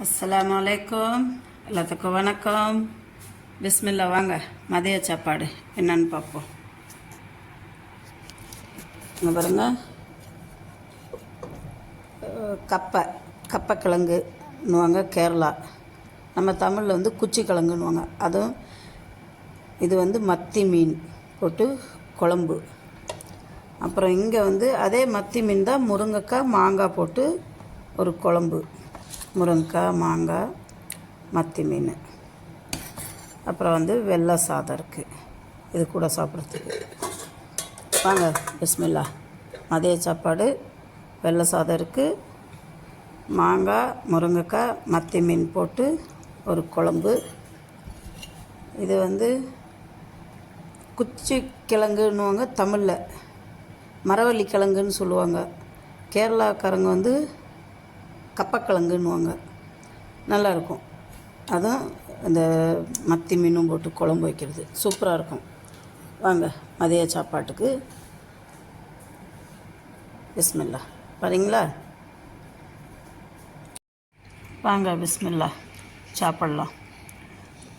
அஸ்ஸலாமு அலைக்கும். எல்லாத்துக்கும் வணக்கம். பிஸ்மில்லா. வாங்க மதிய சாப்பாடு என்னன்னு பார்ப்போம். இங்கே பாருங்க, கப்பக்கிழங்குன்னுவாங்க கேரளா. நம்ம தமிழில் வந்து குச்சி கிழங்குன்னுவாங்க. அதுவும் இது வந்து மத்தி மீன் போட்டு குழம்பு. அப்புறம் இங்கே வந்து அதே மத்தி மீன் தான், முருங்கைக்காய் மாங்காய் போட்டு ஒரு குழம்பு. முருங்கைக்காய் மாங்காய் மத்தி மீன். அப்புறம் வந்து வெள்ளை சாதம் இருக்குது இது கூட சாப்பிட்றதுக்கு. வாங்க பிஸ்மில்லா. மதிய சாப்பாடு வெள்ளை சாதம் இருக்குது, மாங்காய் முருங்கைக்காய் மத்தி மீன் போட்டு ஒரு குழம்பு. இது வந்து குச்சி கிழங்குன்னுவாங்க தமிழில், மரவள்ளி கிழங்குன்னு சொல்லுவாங்க. கேரளாக்காரங்க வந்து கப்பக்கிழங்குன்னுவாங்க. நல்லாயிருக்கும். அதுவும் இந்த மத்தி மீனும் போட்டு குழம்பு வைக்கிறது சூப்பராக இருக்கும். வாங்க மதிய சாப்பாட்டுக்கு பிஸ்மில்லா. வரீங்களா? வாங்க பிஸ்மில்லா சாப்பிட்லாம்.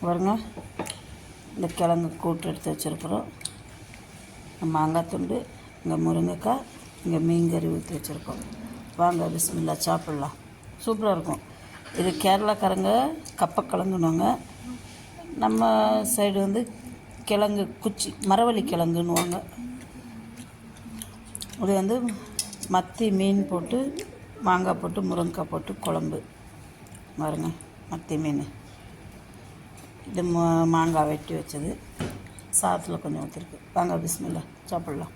பாருங்க, இந்த கிழங்கு கூட்டு எடுத்து வச்சுருக்குறோம். மாங்காய் துண்டு, இங்கே முருங்கைக்காய், இங்கே மீன் கறி ஊற்றி வச்சுருக்கோம். வாங்க பிஸ்மில்லா சாப்பிட்லாம். சூப்பராக இருக்கும். இது கேரளாக்காரங்க கப்பக்கிழங்குன்னுவாங்க. நம்ம சைடு வந்து கிழங்கு குச்சி மரவள்ளி கிழங்குன்னுவாங்க. இது வந்து மத்தி மீன் போட்டு மாங்காய் போட்டு முருங்கைக்காய் போட்டு குழம்பு. பாருங்க மத்தி மீன். இது மாங்காய் வெட்டி வச்சது சாதத்தில் கொஞ்சம் ஊற்றிருக்கு. வாங்க பிஸ்மில்லா சாப்பிட்லாம்.